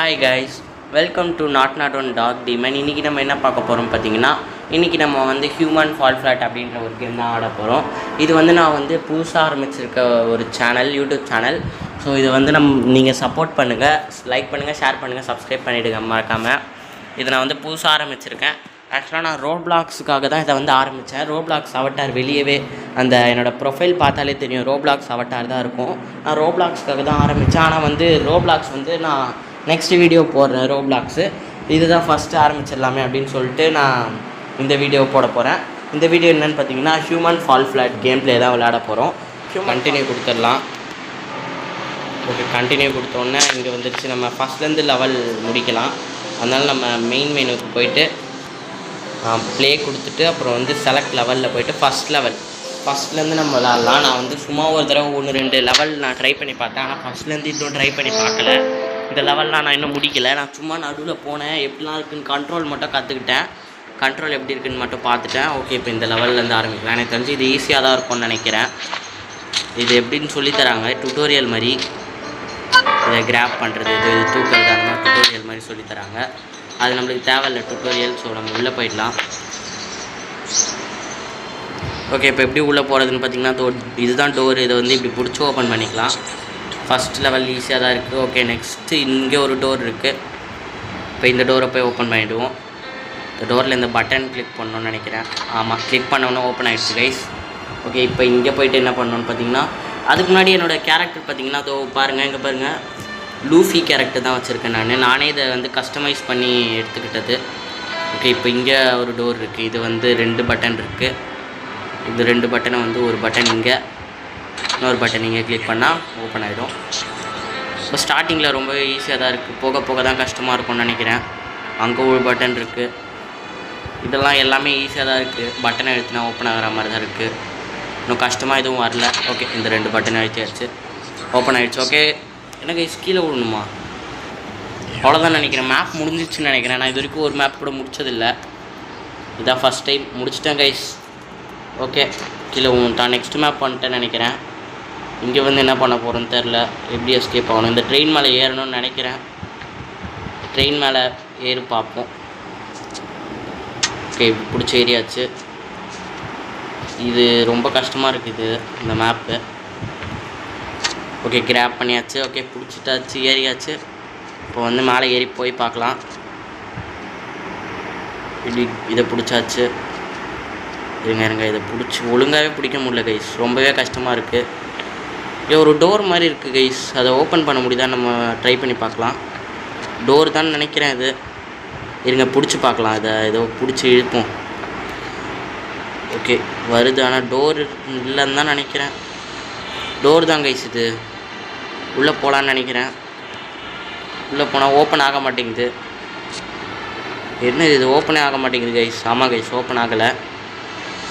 Hi guys, welcome to not one talk demon. இன்றைக்கி நம்ம என்ன பார்க்க போகிறோம் பார்த்தீங்கன்னா, இன்றைக்கி நம்ம வந்து ஹியூமன் ஃபால் ஃப்ளாட் அப்படின்ற ஒரு கேம் தான் ஆட போகிறோம். இது வந்து நான் வந்து புதுசாக ஆரம்பிச்சிருக்க ஒரு சேனல், யூடியூப் சேனல். ஸோ இது வந்து நீங்கள் சப்போர்ட் பண்ணுங்கள், லைக் பண்ணுங்கள், ஷேர் பண்ணுங்கள், சப்ஸ்கிரைப் பண்ணிவிடுங்க மறக்காமல். இதை நான் வந்து புதுசாக ஆரம்பிச்சிருக்கேன். ஆக்சுவலாக நான் ரோப்ளாக்ஸுக்காக தான் இதை வந்து ஆரம்பித்தேன். ரோப்ளாக்ஸ் அவட்டார் வெளியவே அந்த என்னோடய ப்ரொஃபைல் பார்த்தாலே தெரியும், ரோப்ளாக்ஸ் அவட்டார் தான் இருக்கும். நான் ரோப்ளாக்ஸுக்காக தான் ஆரம்பித்தேன். ஆனால் வந்து ரோப்ளாக்ஸ் வந்து நான் நெக்ஸ்ட் வீடியோ போடுறேன். ரோப்ளாக்ஸு இதுதான் ஃபஸ்ட்டு ஆரம்பிச்சிடலாமே அப்படின்னு சொல்லிட்டு நான் இந்த வீடியோ போட போகிறேன். இந்த வீடியோ என்னென்னு பார்த்தீங்கன்னா, human fall flat game play தான் விளையாட போகிறோம். கண்டினியூ கொடுத்துடலாம். ஓகே, கண்டினியூ கொடுத்தோன்னே இங்கே வந்துடுச்சு. நம்ம ஃபஸ்ட்லேருந்து லெவல் முடிக்கலாம். அதனால் நம்ம மெயின் மெனுக்கு போயிட்டு ப்ளே கொடுத்துட்டு அப்புறம் வந்து செலக்ட் லெவலில் போய்ட்டு ஃபஸ்ட்லேருந்து நம்ம விளாட்லாம். நான் வந்து சும்மா ஒரு தடவை 1-2 லெவல் நான் ட்ரை பண்ணி பார்த்தேன். ஆனால் ஃபஸ்ட்லேருந்து இன்னும் ட்ரை பண்ணி பார்க்கல. இந்த லெவல்லாம் நான் இன்னும் முடிக்கலை. நான் சும்மா நடுவில் போனேன், எப்படிலாம் இருக்குதுன்னு கண்ட்ரோல் மட்டும் கற்றுக்கிட்டேன். கண்ட்ரோல் எப்படி இருக்குதுன்னு மட்டும் பார்த்துட்டேன். ஓகே, இப்போ இந்த லெவல்லேருந்து ஆரம்பிக்கலாம். எனக்கு தெரிஞ்சு இது ஈஸியாக தான் இருக்கும்னு நினைக்கிறேன். இது எப்படின்னு சொல்லித்தராங்க, டுட்டோரியல் மாதிரி. இதை கிராப் பண்ணுறது, இது தூக்கிறது, அந்த மாதிரி டுட்டோரியல் மாதிரி சொல்லித்தராங்க. அது நம்மளுக்கு தேவையில்லை டுட்டோரியல். ஸோ நம்ம உள்ளே போயிடலாம். ஓகே, இப்போ எப்படி உள்ளே போகிறதுன்னு பார்த்தீங்கன்னா, இதுதான் டோர். இதை வந்து இப்படி பிடிச்சி ஓப்பன் பண்ணிக்கலாம். ஃபஸ்ட் லெவல் ஈஸியாக தான் இருக்குது. ஓகே, நெக்ஸ்ட்டு இங்கே ஒரு டோர் இருக்குது. இப்போ இந்த டோரை போய் ஓப்பன் பண்ணிவிடுவோம். இந்த டோரில் இந்த பட்டன் கிளிக் பண்ணணுன்னு நினைக்கிறேன். ஆமாம், கிளிக் பண்ணோன்னே ஓப்பன் ஆகிடுச்சு கைஸ். ஓகே, இப்போ இங்கே போய்ட்டு என்ன பண்ணணுன்னு பார்த்தீங்கன்னா, அதுக்கு முன்னாடி என்னோடய கேரக்டர் பார்த்தீங்கன்னா, அதோ பாருங்கள், இங்கே பாருங்கள், லூஃபி கேரக்டர் தான் வச்சுருக்கேன். நானே இதை வந்து கஸ்டமைஸ் பண்ணி எடுத்துக்கிட்டது. ஓகே, இப்போ இங்கே ஒரு டோர் இருக்குது. இது வந்து 2 பட்டன் இருக்குது. இந்த 2 பட்டனை வந்து ஒரு பட்டன் இங்கே, இன்னொரு பட்டன் இங்கே கிளிக் பண்ணால் ஓப்பன் ஆகிடும். இப்போ ஸ்டார்டிங்கில் ரொம்ப ஈஸியாக தான் இருக்குது. போக போக தான் கஷ்டமாக இருக்கும்னு நினைக்கிறேன். அங்கே ஒரு பட்டன் இருக்குது. இதெல்லாம் எல்லாமே ஈஸியாக தான் இருக்குது. பட்டனை அழுத்தினா ஓப்பன் ஆகிற மாதிரி தான் இருக்குது. இன்னும் கஷ்டமாக எதுவும் வரல. ஓகே, இந்த 2 பட்டன் அழுத்தியாச்சு, ஓப்பன் ஆகிடுச்சு. ஓகே, எனக்கு கீழே விடணுமா? அவ்வளோதான் நினைக்கிறேன். மேப் முடிஞ்சிச்சுன்னு நினைக்கிறேன். நான் இது வரைக்கும் ஒரு மேப் கூட முடிச்சதில்லை. இதான் ஃபஸ்ட் டைம் முடிச்சிட்டேன் கைஸ். ஓகே, கீழே விட்டான். நெக்ஸ்ட் மேப் பண்ணிட்டேன்னு நினைக்கிறேன். இங்கே வந்து என்ன பண்ண போகிறோன்னு தெரில. எப்படி எஸ்கேப் ஆகணும்? இந்த ட்ரெயின் மேலே ஏறணும்னு நினைக்கிறேன். ட்ரெயின் மேலே ஏறி பார்ப்போம். ஓகே, பிடிச்ச ஏரியாச்சு. இது ரொம்ப கஷ்டமாக இருக்குது இந்த மேப்பு. ஓகே, கிராப் பண்ணியாச்சு. ஓகே, பிடிச்சிட்டாச்சு, ஏறியாச்சு. இப்போ வந்து மேலே ஏறி போய் பார்க்கலாம். இப்படி இதை பிடிச்சாச்சு. இருங்க, இதை பிடிச்சி ஒழுங்காகவே பிடிக்க முடியல கைஸ். ரொம்பவே கஷ்டமாக இருக்குது. இது ஒரு டோர் மாதிரி இருக்குது கைஸ். அதை ஓப்பன் பண்ண முடியுதா நம்ம ட்ரை பண்ணி பார்க்கலாம். டோர் தான் நினைக்கிறேன் இது. இருங்க, பிடிச்சி பார்க்கலாம். இதை ஏதோ பிடிச்சி இழுப்போம். ஓகே, வருது. ஆனால் டோர் இல்லைன்னு தான் நினைக்கிறேன். டோர் தான் கைஸ் இது. உள்ளே போகலான்னு நினைக்கிறேன். உள்ளே போனால் ஓப்பன் ஆக மாட்டேங்குது. என்ன இது ஓப்பனே ஆக மாட்டேங்குது கைஸ். ஆமாம் கைஸ், ஓப்பன் ஆகலை.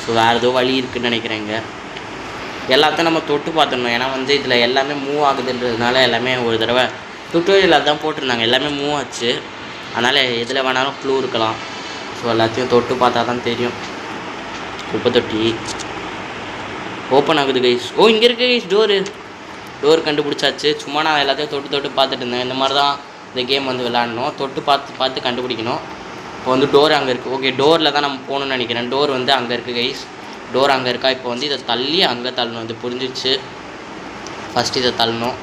ஸோ வேறு ஏதோ வழி இருக்குதுன்னு நினைக்கிறேன். இங்கே எல்லாத்தையும் நம்ம தொட்டு பார்த்துடணும். ஏன்னா வந்து இதில் எல்லாமே மூவ் ஆகுதுன்றதுனால எல்லாமே ஒரு தடவை டுட்டோரியல் அதான் போட்டிருந்தாங்க. எல்லாமே மூவ் ஆச்சு. அதனால் எதில் வேணாலும் க்ளூ இருக்கலாம். ஸோ எல்லாத்தையும் தொட்டு பார்த்தா தான் தெரியும். குப்பை தொட்டி ஓப்பன் ஆகுது கைஸ். ஓ, இங்கே இருக்குது கைஸ் டோர் கண்டுபிடிச்சாச்சு. சும்மா நான் எல்லாத்தையும் தொட்டு பார்த்துட்டு இருந்தேன். இந்த மாதிரி தான் இந்த கேம் வந்து விளாடணும். தொட்டு பார்த்து கண்டுபிடிக்கணும். இப்போ வந்து டோர் அங்கே இருக்குது. ஓகே, டோரில் தான் நம்ம போகணுன்னு நினைக்கிறேன். டோர் வந்து அங்கே இருக்குது கைஸ். டோர் அங்கே இருக்கா? இப்போ வந்து இதை தள்ளி அங்கே தள்ளணும். இது புரிஞ்சிச்சு. ஃபஸ்ட்டு இதை தள்ளணும்.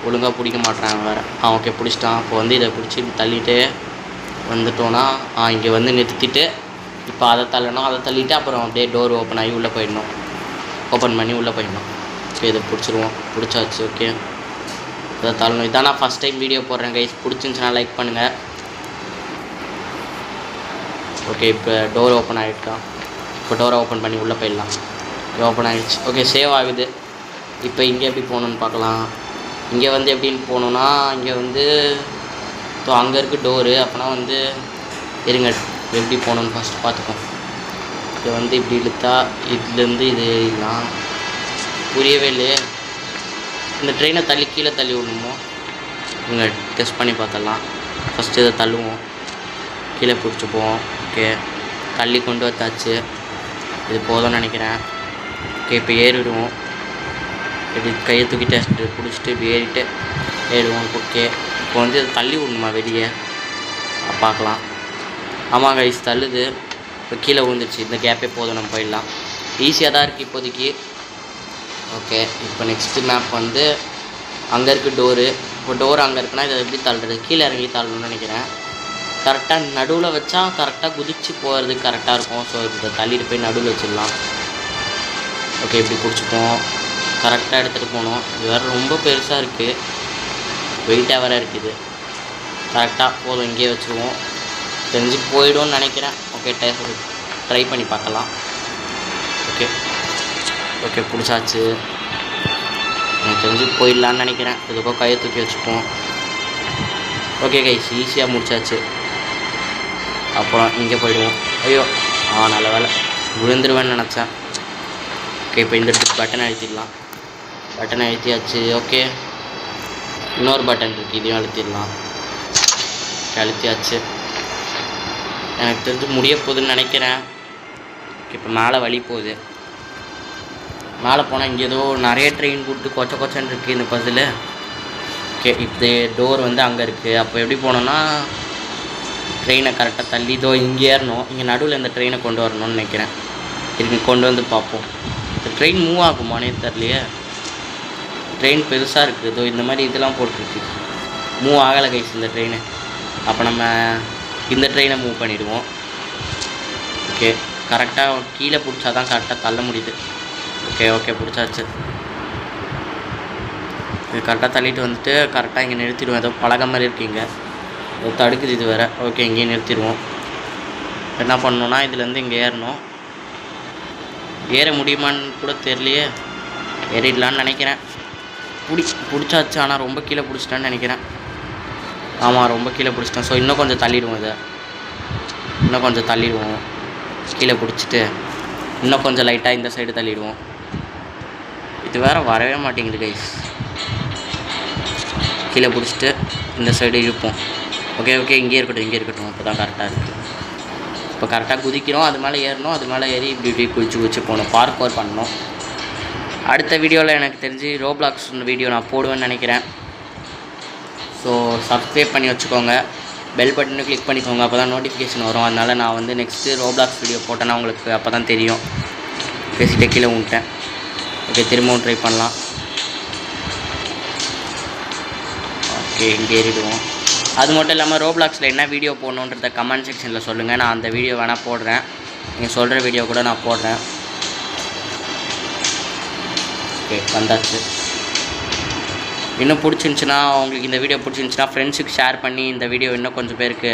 ஒழுங்காக பிடிக்க மாட்டேறாங்க வேறு. ஓகே, பிடிச்சிட்டான். இப்போ வந்து இதை பிடிச்சி தள்ளிட்டு வந்துட்டோன்னா இங்கே வந்து நிறுத்திட்டு இப்போ அதை தள்ளணும். அதை தள்ளிவிட்டு அப்புறம் அப்படியே டோர் ஓப்பன் ஆகி உள்ளே போயிடணும். ஓப்பன் பண்ணி உள்ளே போயிடணும். ஓகே, இதை பிடிச்சிருவோம். பிடிச்சாச்சு. ஓகே, இதை தள்ளணும். இதான் நான் ஃபஸ்ட் டைம் வீடியோ போடுறேன் கைஸ். பிடிச்சிருந்துச்சுன்னா லைக் பண்ணுங்கள். ஓகே, இப்போ டோர் ஓப்பன் ஆகிட்டான். இப்போ டோரை ஓப்பன் பண்ணி உள்ளே போயிடலாம். ஓப்பன் ஆகிடுச்சு. ஓகே, சேவ் ஆகுது. இப்போ இங்கே எப்படி போகணுன்னு பார்க்கலாம். இங்கே வந்து எப்படின்னு போகணுன்னா, இங்கே வந்து அங்கே இருக்குது டோரு. அப்போனா வந்து இருங்க, எப்படி போகணுன்னு ஃபஸ்ட்டு பார்த்துக்கோம். இது வந்து இப்படி இழுத்தா இதுலேருந்து இது இல்லாம் புரியவே இல்லையே. இந்த ட்ரெயினை கீழே தள்ளி விடணுமோ? இங்கே டெஸ்ட் பண்ணி பார்த்தலாம். ஃபஸ்ட்டு இதை தள்ளுவோம், கீழே பிடிச்சிப்போம். ஓகே, தள்ளி கொண்டு வந்தாச்சு. இது போதும்னு நினைக்கிறேன். ஓகே, இப்போ ஏறிடுவோம். இப்படி கையை தூக்கிட்டு பிடிச்சிட்டு இப்படி ஏறிட்டு ஏறிடுவோம். ஓகே, இப்போ இப்போ வந்து தள்ளி விடணுமா வெளியே பார்க்கலாம். ஆமாம் கைஸ் தள்ளுது. இப்போ கீழே விழுந்துருச்சு. இந்த கேப்பே போதும், நம்ம போயிடலாம். ஈஸியாக தான் இருக்குது இப்போதைக்கு. ஓகே இப்போ நெக்ஸ்ட்டு மேப் வந்து அங்கே இருக்குது டோரு. இப்போ டோர் அங்கே இருக்குன்னா இதை எப்படி தள்ளுறது? கீழே இறங்கி தள்ளணும்னு நினைக்கிறேன். கரெக்டாக நடுவில் வச்சா கரெக்டாக குதிச்சு போகிறதுக்கு கரெக்டாக இருக்கும். ஸோ இதை தள்ளிட்டு போய் நடுவில் வச்சிடலாம். ஓகே இப்படி பிடிச்சிப்போம். கரெக்டாக எடுத்துகிட்டு போகணும். இது வேறு ரொம்ப பெருசாக இருக்குது, வெயிட்டாக வேறு இருக்குது. கரெக்டாக போதும், இங்கேயே வச்சுருவோம். தெரிஞ்சு போயிடும்னு நினைக்கிறேன். ஓகே ட்ரை பண்ணி பார்க்கலாம். ஓகே ஓகே பிடிச்சாச்சு. எனக்கு தெரிஞ்சு போயிடலான்னு நினைக்கிறேன். இதுக்கோ கையை தூக்கி வச்சுப்போம். ஓகே கைஸ் ஈஸியாக முடிச்சாச்சு. அப்புறம் இங்கே போயிடுவோம். ஐயோ நல்ல வேலை, விழுந்துருவேன்னு நினச்சேன். ஓகே இப்போ இந்த பட்டன் அழுத்திடலாம். பட்டன் அழுத்தியாச்சு. ஓகே இன்னொரு பட்டன் இருக்குது, இதையும் அழுத்திடலாம். அழுத்தியாச்சு. எனக்கு தெரிஞ்சு முடிய போகுதுன்னு நினைக்கிறேன். இப்போ மேலே வழி போகுது. மேலே போனால் இங்கே ஏதோ நிறைய ட்ரெயின் கூப்பிட்டு கொச்சன்னு இருக்குது இந்த பஸ்ஸில். ஓகே இப்போ டோர் வந்து அங்கே இருக்குது. அப்போ எப்படி போனோன்னா ட்ரெயினை கரெக்டாக தள்ளி இதோ இங்கே ஏறணும். இங்கே நடுவில் இந்த ட்ரெயினை கொண்டு வரணும்னு நினைக்கிறேன். இதுக்கு கொண்டு வந்து பார்ப்போம். இந்த ட்ரெயின் மூவ் ஆகுமானே தெரியலையே. ட்ரெயின் பெருசாக இருக்குது. இதோ இந்த மாதிரி இதெல்லாம் போட்டிருக்கு. மூவ் ஆகலை கைஸ் இந்த ட்ரெயின். அப்போ நம்ம இந்த ட்ரெயினை மூவ் பண்ணிவிடுவோம். ஓகே கரெக்டாக கீழே பிடிச்சா தான் கரெக்டாக தள்ள முடியுது. ஓகே பிடிச்சாச்சு. இது கரெக்டாக தள்ளிட்டு வந்துட்டு கரெக்டாக இங்கே நிறுத்திடுவோம். ஏதோ பழக மாதிரி இருக்குங்க, ஏதோ தடுக்குது இது வேறு. ஓகே இங்கேயே நிறுத்திடுவோம். என்ன பண்ணணுன்னா இதுலேருந்து இங்கே ஏறணும். ஏற முடியுமான்னு கூட தெரியலையே. ஏறிடலான்னு நினைக்கிறேன். பிடிச்சாச்சு. ஆனால் ரொம்ப கீழே பிடிச்சிட்டேன்னு நினைக்கிறேன். ஆமாம் ரொம்ப கீழே பிடிச்சிட்டேன். ஸோ இன்னும் கொஞ்சம் தள்ளிடுவோம். இதை இன்னும் கொஞ்சம் தள்ளிடுவோம். கீழே பிடிச்சிட்டு இன்னும் கொஞ்சம் லைட்டாக இந்த சைடு தள்ளிடுவோம். இது வேறு வரவே மாட்டேங்குது கைஸ். கீழே பிடிச்சிட்டு இந்த சைடு இழுப்போம். ஓகே இங்கே இருக்கட்டும். அப்போ தான் கரெக்டாக இருக்குது. இப்போ கரெக்டாக குதிக்கிறோம். அது மேலே ஏறணும். அது மேலே ஏறி இப்படி குதிச்சு போகணும். பார்க்கோர் பண்ணணும். அடுத்த வீடியோவில் எனக்கு தெரிஞ்சு ரோப்ளாக்ஸ் வீடியோ நான் போடுவேன்னு நினைக்கிறேன். ஸோ சப்ஸ்கிரைப் பண்ணி வச்சுக்கோங்க. பெல் பட்டனை கிளிக் பண்ணிக்கோங்க. அப்போ தான் நோட்டிஃபிகேஷன் வரும். அதனால் நான் வந்து நெக்ஸ்ட்டு ரோப்ளாக்ஸ் வீடியோ போட்டேன்னா உங்களுக்கு அப்போ தான் தெரியும். பேசிகிட்டே கீழே விட்டேன். ஓகே திரும்பவும் ட்ரை பண்ணலாம். ஓகே இங்கே ஏறிடுவோம். அது மட்டும் இல்லாமல் ரோப்ளாக்ஸில் என்ன வீடியோ போடணுன்றத கமெண்ட் செக்ஷனில் சொல்லுங்கள். நான் அந்த வீடியோ வேணால் போடுறேன். நீங்கள் சொல்கிற வீடியோ கூட நான் போடுறேன். ஓகே வந்தாச்சு. இன்னும் பிடிச்சிருந்துச்சின்னா உங்களுக்கு இந்த வீடியோ பிடிச்சிருந்துச்சின்னா ஃப்ரெண்ட்ஸுக்கு ஷேர் பண்ணி இந்த வீடியோ இன்னும் கொஞ்சம் பேருக்கு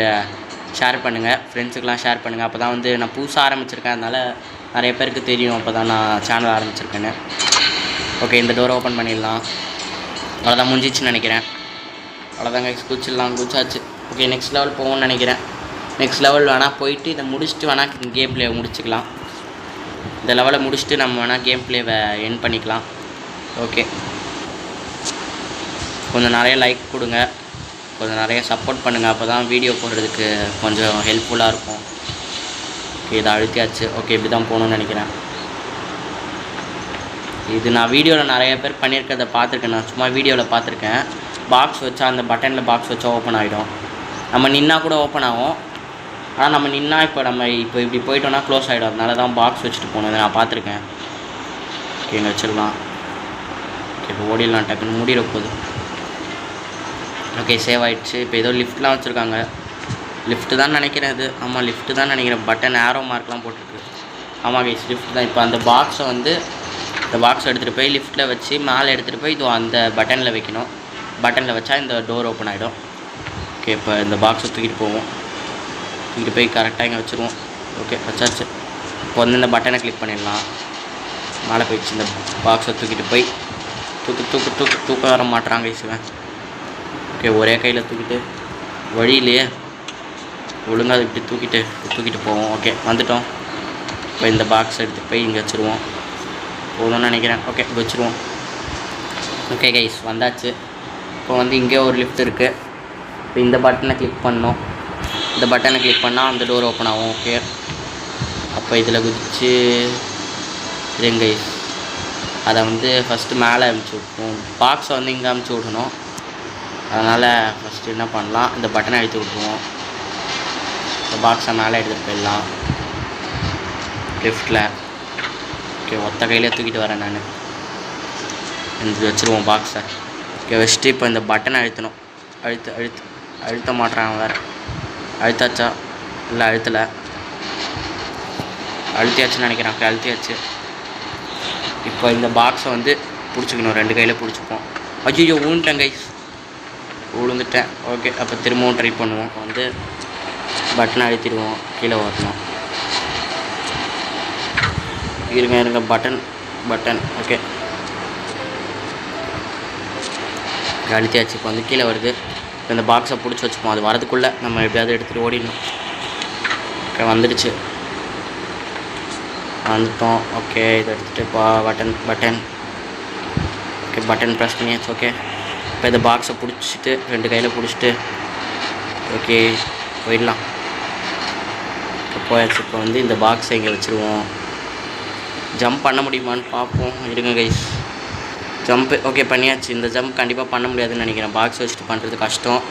ஷேர் பண்ணுங்கள். ஃப்ரெண்ட்ஸுக்கெலாம் ஷேர் பண்ணுங்கள். அப்போ தான் வந்து நான் புதுசாக ஆரம்பிச்சிருக்கேன். அதனால் நிறைய பேருக்கு தெரியும் அப்போ தான் நான் சேனல் ஆரம்பிச்சிருக்கேன்னு. ஓகே இந்த டோரை ஓப்பன் பண்ணிடலாம். அவ்வளோதான் முடிஞ்சிச்சுன்னு நினைக்கிறேன். அவ்வளோதாங்க குதிச்சாச்சு. ஓகே நெக்ஸ்ட் லெவல் போகணும்னு நினைக்கிறேன். நெக்ஸ்ட் லெவல் வேணால் போயிட்டு இதை முடிச்சுட்டு வேணால் கேம் ப்ளே முடிச்சுக்கலாம். இந்த லெவலை முடிச்சுட்டு நம்ம வேணால் கேம் ப்ளேவை எண்ட் பண்ணிக்கலாம். ஓகே கொஞ்சம் நிறைய லைக் கொடுங்க, கொஞ்சம் நிறைய சப்போர்ட் பண்ணுங்கள். அப்போ தான் வீடியோ போடுறதுக்கு கொஞ்சம் ஹெல்ப்ஃபுல்லாக இருக்கும். ஓகே இதை அழுத்தியாச்சு. ஓகே இப்படி தான் போகணுன்னு நினைக்கிறேன். இது நான் வீடியோவில் நிறைய பேர் பண்ணியிருக்கிறத பார்த்துருக்கேன். நான் சும்மா வீடியோவில் பார்த்துருக்கேன். பாக்ஸ் வச்சா அந்த பட்டனில் பாக்ஸ் வச்சா ஓப்பன் ஆகிடும். நம்ம நின்னா கூட ஓப்பன் ஆகும். ஆனால் நம்ம நின்னா இப்போ இப்படி போயிட்டோன்னா க்ளோஸ் ஆகிடும். அதனால தான் பாக்ஸ் வச்சுட்டு போகணும். இதை நான் பார்த்துருக்கேன். ஓகே இங்கே வச்சிடலாம். ஓகே இப்போ ஓடிடலாம். டக்குன்னு மூடிட போகுது. ஓகே சேவ் ஆகிடுச்சு. இப்போ ஏதோ லிஃப்ட்லாம் வச்சுருக்காங்க. லிஃப்ட்டு தான் நினைக்கிறேன் இது. ஆமாம் லிஃப்ட்டு தான் நினைக்கிறேன். பட்டன் ஆரோ மார்க்லாம் போட்டிருக்கு. ஆமாம் கைஸ் லிஃப்ட் தான். இப்போ அந்த பாக்ஸை வந்து இந்த பாக்ஸை எடுத்துகிட்டு போய் லிஃப்ட்டில் வச்சு மேலே எடுத்துகிட்டு போய் இது அந்த பட்டனில் வைக்கணும். பட்டனில் வச்சா இந்த டோர் ஓப்பன் ஆகிடும். ஓகே இப்போ இந்த பாக்ஸை தூக்கிட்டு போவோம். தூக்கிட்டு போய் கரெக்டாக இங்கே வச்சுருவோம். ஓகே வச்சாச்சு. இப்போ வந்து இந்த பட்டனை கிளிக் பண்ணிடலாம். மேலே போயிடுச்சு. இந்த பாக்ஸை தூக்கிட்டு போய் தூக்க வர மாட்டுறாங்க கைஸுவேன். ஓகே ஒரே கையில் தூக்கிட்டு வழியிலையே ஒழுங்காக இப்படி தூக்கிட்டு போவோம். ஓகே வந்துட்டோம். இப்போ இந்த பாக்ஸ் எடுத்துகிட்டு போய் இங்கே வச்சுருவோம். போதும்னு நினைக்கிறேன். ஓகே வச்சுருவோம். ஓகே கைஸ் வந்தாச்சு. இப்போ வந்து இங்கே ஒரு லிஃப்ட் இருக்குது. இப்போ இந்த பட்டனை கிளிக் பண்ணோம். இந்த பட்டனை கிளிக் பண்ணால் அந்த டோர் ஓப்பன் ஆகும். ஓகே அப்போ இதில் குதிச்சு இருங்க கைஸ். அதை வந்து ஃபஸ்ட்டு மேலே அமுச்சு விட்ருவோம். பாக்ஸை வந்து இங்கே அமுச்சு விடணும். அதனால் ஃபஸ்ட்டு என்ன பண்ணலாம், இந்த பட்டனை அழுத்தி விட்ருவோம். இந்த பாக்ஸை மேலே எடுத்துகிட்டு போயிடலாம் லிஃப்ட்டில். ஓகே, ஒத்த கையிலே தூக்கிட்டு வரேன் நான். இந்த வச்சுருவோம் பாக்ஸை. ஓகே, வச்சுட்டு இப்போ இந்த பட்டனை அழுத்தணும். அழுத்த மாட்டுறாங்க வேறு. அழுத்தாச்சா? இல்லை, அழுத்தலை. அழுத்தியாச்சுன்னு நினைக்கிறேன். ஓகே, அழுத்தியாச்சு. இப்போ இந்த பாக்ஸை வந்து பிடிச்சிக்கணும், 2 கையில் பிடிச்சிப்போம். ஐயோ, விழுந்துட்டேன் கைஸ், விழுந்துட்டேன். ஓகே, அப்போ திரும்பவும் ட்ரை பண்ணுவோம். வந்து பட்டனை அழுத்திடுவோம், கீழே வரணும். இருங்க பட்டன். ஓகே, அழுத்தியாச்சு. இப்போ வந்து கீழே வருது. இப்போ இந்த பாக்ஸை பிடிச்சி வச்சுப்போம். அது வரதுக்குள்ளே நம்ம எப்படியாவது எடுத்துகிட்டு ஓடிடணும். ஓகே, வந்துடுச்சு, வந்துட்டோம். ஓகே, இதை எடுத்துகிட்டு இப்போ பட்டன். ஓகே, பட்டன் ப்ரெஸ் பண்ணியாச்சு. ஓகே, இப்போ இந்த பாக்ஸை பிடிச்சிட்டு 2 கையில் பிடிச்சிட்டு ஓகே போயிடலாம். இப்போ போயாச்சு. இப்போ வந்து இந்த பாக்ஸை இங்கே வச்சுருவோம். ஜம்ப் பண்ண முடியுமான்னு பார்ப்போம். இருங்க கைஸ், ஜம்ப்பு ஓகே பண்ணியாச்சு. இந்த ஜம்ப் கண்டிப்பாக பண்ண முடியாதுன்னு நினைக்கிறேன். பாக்ஸ் வச்சுட்டு பண்ணுறது கஷ்டம்.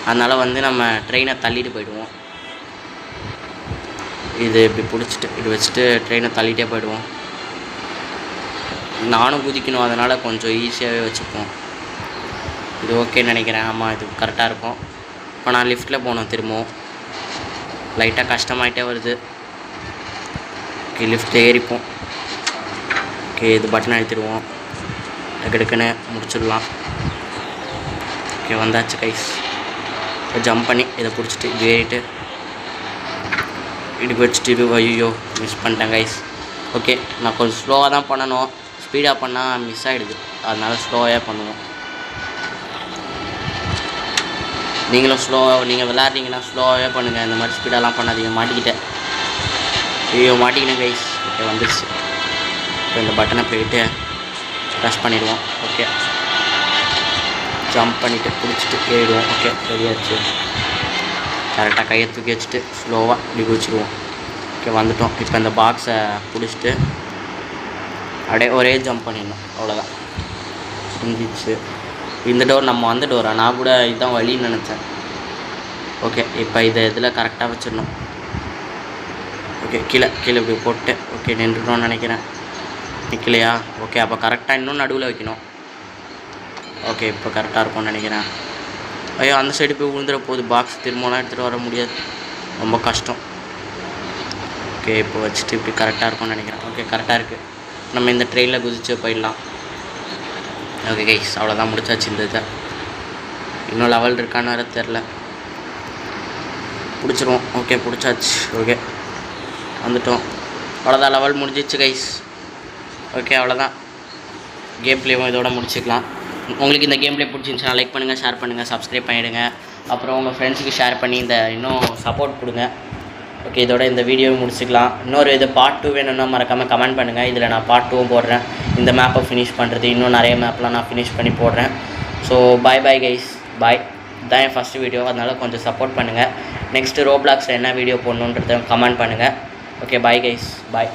அதனால் வந்து நம்ம ட்ரெயினை தள்ளிட்டு போயிடுவோம். இது இப்படி பிடிச்சிட்டு இது வச்சுட்டு ட்ரெயினை தள்ளிகிட்டே போயிடுவோம். நானும் குதிக்கணும், அதனால் கொஞ்சம் ஈஸியாகவே வச்சுப்போம். இது ஓகேன்னு நினைக்கிறேன். ஆமாம், இது கரெக்டாக இருக்கும். இப்போ நான் லிஃப்ட்டில் போகணும். திரும்பவும் லைட்டாக கஷ்டமாயிட்டே வருது. ஓகே, லிஃப்ட் ஏறிப்போம். ஓகே, இது பட்டன் அழுத்திடுவோம். டக்குன்னு முடிச்சிடலாம். ஓகே, வந்தாச்சு கைஸ். இப்போ ஜம்ப் பண்ணி இதை பிடிச்சிட்டு இது ஏறிட்டு இடுப்பு வச்சுட்டு இது ஐயோ மிஸ் பண்ணிட்டேன் கைஸ். ஓகே, நான் கொஞ்சம் ஸ்லோவாக தான் பண்ணணும். ஸ்பீடாக பண்ணால் மிஸ் ஆகிடுது. அதனால் ஸ்லோவாக பண்ணுவோம். நீங்களும் நீங்கள் விளாட்றீங்கன்னா ஸ்லோவாகவே பண்ணுங்கள். இந்த மாதிரி ஸ்பீடாலாம் பண்ணாதீங்க. மாட்டிக்கிட்டேன். ஐயோ, மாட்டிக்கினேன் கைஸ். ஓகே, வந்துடுச்சு. இப்போ இந்த பட்டனை போயிட்டு ப்ரெஸ் பண்ணிடுவோம். ஓகே, ஜம்ப் பண்ணிவிட்டு பிடிச்சிட்டு ஏறிடுவோம். ஓகே, ரெடியாச்சு. கரெக்டாக கையை தூக்கி வச்சுட்டு ஸ்லோவாக இப்படி குதிச்சிடுவோம். ஓகே, வந்துட்டோம். இப்போ இந்த பாக்ஸை பிடிச்சிட்டு அப்படியே ஒரே ஜம்ப் பண்ணிடணும். அவ்வளோதான், முடிஞ்சிச்சு. இந்த டோர் நம்ம வந்த டோரா? நான் கூட இதுதான் வழின்னு நினச்சேன். ஓகே, இப்போ இதை இதில் கரெக்டாக வச்சிடணும். ஓகே, கீழே இப்படி போட்டு ஓகே நின்றுட்டோன்னு நினைக்கிறேன். நிற்கலையா? ஓகே, அப்போ கரெக்டாக இன்னும் நடுவில் வைக்கணும். ஓகே, இப்போ கரெக்டாக இருக்கும்னு நினைக்கிறேன். ஐயோ, அந்த சைடு போய் விழுந்துட போகுது. பாக்ஸ் திரும்பலாம் எடுத்துகிட்டு வர முடியாது, ரொம்ப கஷ்டம். ஓகே, இப்போ வச்சுட்டு இப்படி கரெக்டாக இருக்கும்னு நினைக்கிறேன். ஓகே, கரெக்டாக இருக்குது. நம்ம இந்த ட்ரெயினில் குதிச்சு போயிடலாம். ஓகே கைஸ், அவ்வளோதான், முடிச்சாச்சு. இந்த இதை இன்னும் லெவல் இருக்கான்னு வேறு தெரில. பிடிச்சிருவோம். ஓகே, பிடிச்சாச்சு. ஓகே, வந்துட்டோம். அவ்வளோதான், லெவல் முடிஞ்சிச்சு கைஸ். ஓகே, அவ்வளோதான். கேம் பிளேவும் இதோட முடிச்சுக்கலாம். உங்களுக்கு இந்த கேம் பிளே பிடிச்சிருந்துச்சுன்னா லைக் பண்ணுங்கள், ஷேர் பண்ணுங்கள், சப்ஸ்கிரைப் பண்ணிவிடுங்க. அப்புறம் உங்கள் ஃப்ரெண்ட்ஸுக்கு ஷேர் பண்ணி இந்த இன்னும் சப்போர்ட் கொடுங்க. ஓகே, இதோட இந்த வீடியோவை முடிச்சுக்கலாம். இன்னொரு இது பார்ட் 2 வேணும்னா மறக்காமல் கமெண்ட் பண்ணுங்கள். இதில் நான் பார்ட் 2 போடுறேன். இந்த மேப்பை ஃபினிஷ் பண்ணுறது, இன்னும் நிறைய மேப்லாம் நான் ஃபினிஷ் பண்ணி போடுறேன். ஸோ பாய் கைஸ், பாய். இதான் என் ஃபஸ்ட்டு வீடியோ, அதனால் கொஞ்சம் சப்போர்ட் பண்ணுங்கள். நெக்ஸ்ட்டு ரோப்ளாக்ஸில் என்ன வீடியோ போடணுன்றதை கமெண்ட் பண்ணுங்கள். ஓகே, பாய் கைஸ், பாய்.